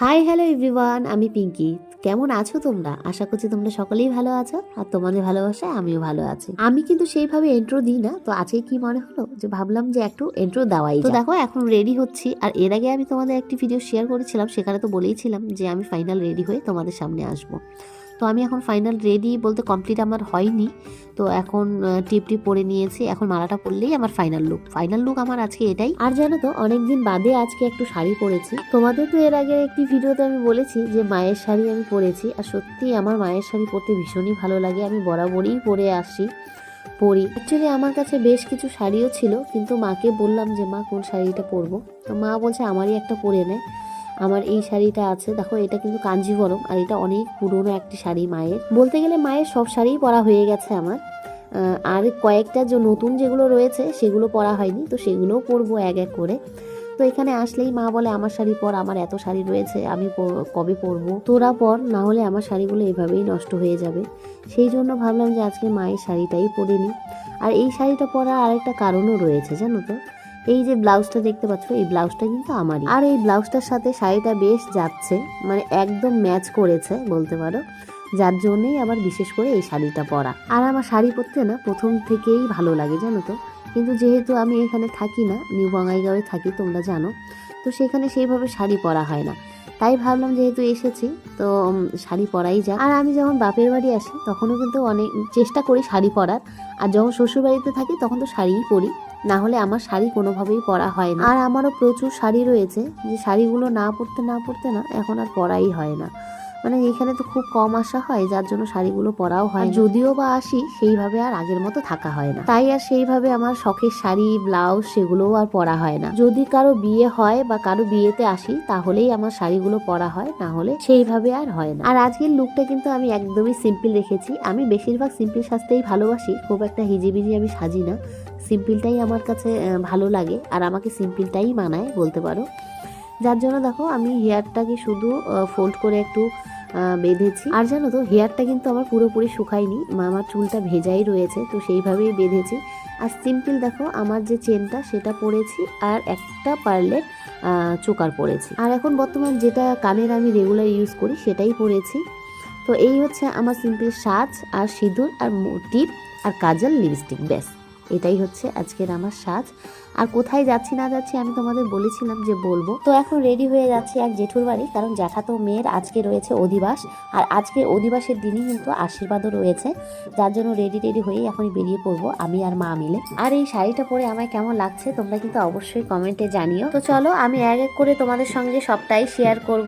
Hi hello everyone, আমি পিঙ্কি। কেমন আছো তোমরা? আশা করছি তোমরা সকলেই ভালো আছো, আর তোমাদের ভালোবাসায় আমিও ভালো আছি। আমি কিন্তু সেইভাবে এন্ট্রো দিই না, তো আজকে কি মনে হলো যে ভাবলাম যে একটু এন্ট্রো দেওয়াই। তো দেখো এখন রেডি হচ্ছি, আর এর আগে আমি তোমাদের একটি ভিডিও শেয়ার করেছিলাম, সেখানে তো বলেইছিলাম যে আমি ফাইনাল রেডি হয়ে তোমাদের সামনে আসবো। তো আমি এখন ফাইনাল রেডি বলতে কমপ্লিট আমার হয়নি, তো এখন টিপ পরে নিয়েছি। এখন মালাটা পরলেই আমার ফাইনাল লুক আমার আজকে এটাই। আর জানো তো অনেকদিন বাদে আজকে একটু শাড়ি পরেছি। তোমাদের তো এর আগে একটি ভিডিওতে আমি বলেছি যে মায়ের শাড়ি আমি পরেছি, আর সত্যি আমার মায়ের শাড়ি পরতে ভীষণই ভালো লাগে। আমি বরাবরই পরে অ্যাকচুয়ালি আমার কাছে বেশ কিছু শাড়িও ছিল, কিন্তু মাকে বললাম যে মা কোন শাড়িটা পরবো, তো মা বলছে আমারই একটা পরে নেয়। আমার এই শাড়িটা আছে, দেখো এটা কিন্তু কাঞ্জিভরম, আর এটা অনেক পুরনো একটি শাড়ি মায়ের। বলতে গেলে মায়ের সব শাড়িই পরা হয়ে গেছে আমার, আর কয়েকটা যে নতুন যেগুলো রয়েছে সেগুলো পরা হয়নি, তো সেগুলোও পরবো এক এক করে। তো এখানে আসলেই মা বলে আমার শাড়ি পর, আমার এত শাড়ি রয়েছে, আমি কবে পরবো, তোরা পর, না হলে আমার শাড়িগুলো এভাবেই নষ্ট হয়ে যাবে। সেই জন্য ভাবলাম যে আজকে মায়ের শাড়িটাই পরে নিই। আর এই শাড়িটা পরার আরেকটা কারণও রয়েছে, জানো তো। এই যে ব্লাউজটা দেখতে পাচ্ছ, এই ব্লাউজটা কিন্তু আমারই, আর এই ব্লাউজটার সাথে শাড়িটা বেশ যাচ্ছে, মানে একদম ম্যাচ করেছে বলতে পারো, যার জন্যই আবার বিশেষ করে এই শাড়িটা পরা। আর আমার শাড়ি পরতে না প্রথম থেকেই ভালো লাগে, জানো তো। কিন্তু যেহেতু আমি এখানে থাকি না, নিউ বঙ্গাইগাঁওয়ে থাকি তোমরা জানো, তো সেখানে সেইভাবে শাড়ি পরা হয় না। তাই ভাবলাম যেহেতু এসেছি তো শাড়ি পরাই যাক। আর আমি যখন বাপের বাড়ি আসি তখনও কিন্তু অনেক চেষ্টা করি শাড়ি পরার, আর যখন শ্বশুর বাড়িতে থাকি তখন তো শাড়িই পরি, না হলে আমার শাড়ি কোনোভাবেই পরা হয় না। আর আমারও প্রচুর শাড়ি রয়েছে, যে শাড়িগুলো না পরতে না এখন আর পরাই হয় না। মানে এখানে তো খুব কম আসা হয়, যার জন্য শাড়িগুলো পরাও হয়, যদিও বা আসি সেইভাবে আর আগের মতো থাকা হয় না, তাই আর সেইভাবে আমার শখের শাড়ি ব্লাউজ সেগুলোও আর পরা হয় না। যদি কারো বিয়ে হয় বা কারো বিয়েতে আসি তাহলেই আমার শাড়িগুলো পরা হয়, না হলে সেইভাবে আর হয় না। আর আজকের লুকটা কিন্তু আমি একদমই সিম্পল রেখেছি। আমি বেশিরভাগ সিম্পল সাজতেই ভালোবাসি, খুব একটা হিজিবিজি আমি সাজি না। সিম্পলটাই আমার কাছে ভালো লাগে, আর আমাকে সিম্পলটাই মানায় বলতে পারো। যার জন্য দেখো আমি হেয়ারটাকে শুধু ফোল্ড করে একটু বেঁধেছি। আর জানো তো হেয়ারটা কিন্তু আমার পুরোপুরি শুকায়নি, আমার চুলটা ভেজাই রয়েছে, তো সেইভাবেই বেঁধেছি। আর সিম্পল দেখো আমার যে চেনটা সেটা পরেছি, আর একটা পার্লের চোকার পরেছি। আর এখন বর্তমান যেটা কানের আমি রেগুলার ইউজ করি সেটাই পরেছি। তো এই হচ্ছে আমার সিম্পল সাজ, আর সিঁদুর আর টিপ আর কাজল লিপস্টিক, ব্যাস এটাই হচ্ছে আজকের আমার সাজ। আর কোথায় যাচ্ছি না যাচ্ছি আমি তোমাদের বলেছিলাম যে বলবো। তো এখন রেডি হয়ে যাচ্ছি এক জেঠুর বাড়ি, কারণ জ্যাঠাতো মেয়ের আজকে রয়েছে অধিবাস, আর আজকে অধিবাসের দিনই কিন্তু আশীর্বাদও রয়েছে, যার জন্য রেডি হয়ে এখনই বেরিয়ে পড়বো আমি আর মা মিলে। আর এই শাড়িটা পরে আমায় কেমন লাগছে তোমরা কিন্তু অবশ্যই কমেন্টে জানিও। তো চলো আমি এক এক করে তোমাদের সঙ্গে সবটাই শেয়ার করবো।